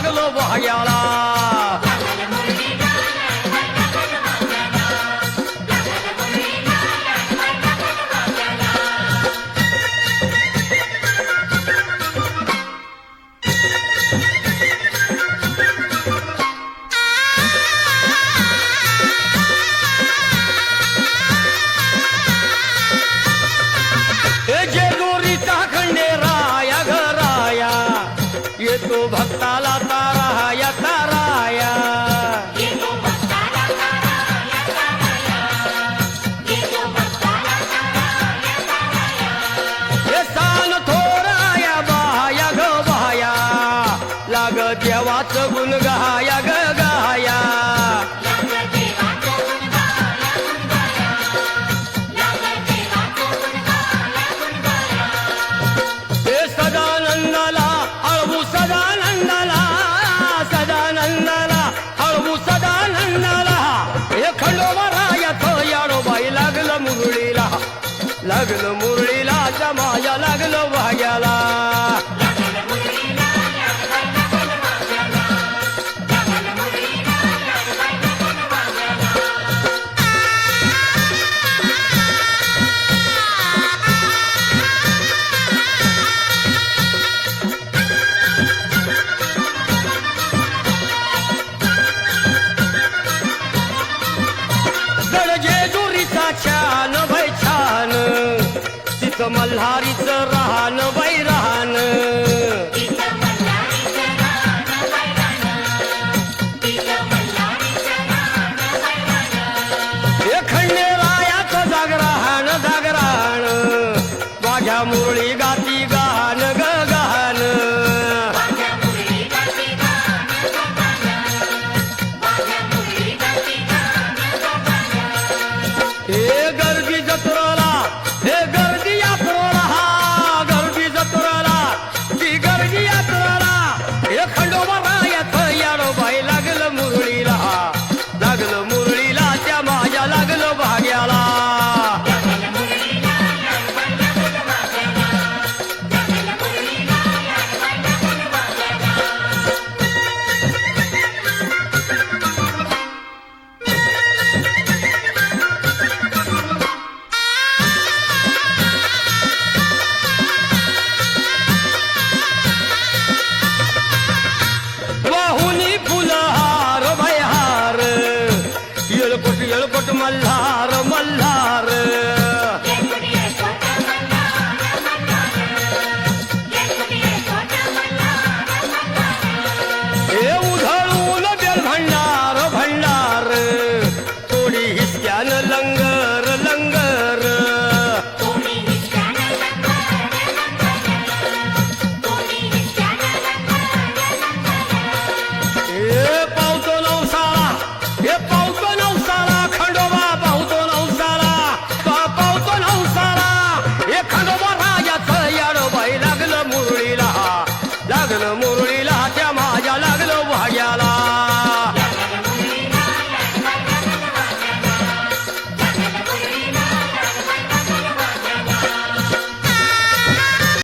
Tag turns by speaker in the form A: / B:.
A: लागलो भाग्याला येतो भक्ताला ताराया ताराया हे सान थोराया बाया ग बाया लाग देवाचं गुण गाया ग गाया हे सदानंदाला हळवू सदानंदाला सदानंदाला हळवू सदानंदाला हे खंडोबारायाचं याडोबाई लागलं मुरळीला जमाया लागलं भाग्याला छान बाई छान तिथं मल्हारीचं राहन बाई राहन हे खंडेरायाचं जागराहन जागराहन माझ्या मुरळी गाती गान ग गान हे गर्दी जत्रेला हे गर्दी यात्रेला गर्दी जत्रेला ती गर्दी यात्रेला हे खंडोबारायाचं याडोबाई लागलं मुरळीला त्या माझ्या लागलं भाग्याला येळकोट मल्हार मल्हार हे उधळून बेल भंडार भंडार थोडी हिसक्यान लंगर लंगर हे पावतो नवसाळा हे पावतो नवसाळा खंडोबा पावतो नवसाळा पावतो नवसाळा हे खंडोबा राजाचं याडोबाई लागलं मुरळीला लागलं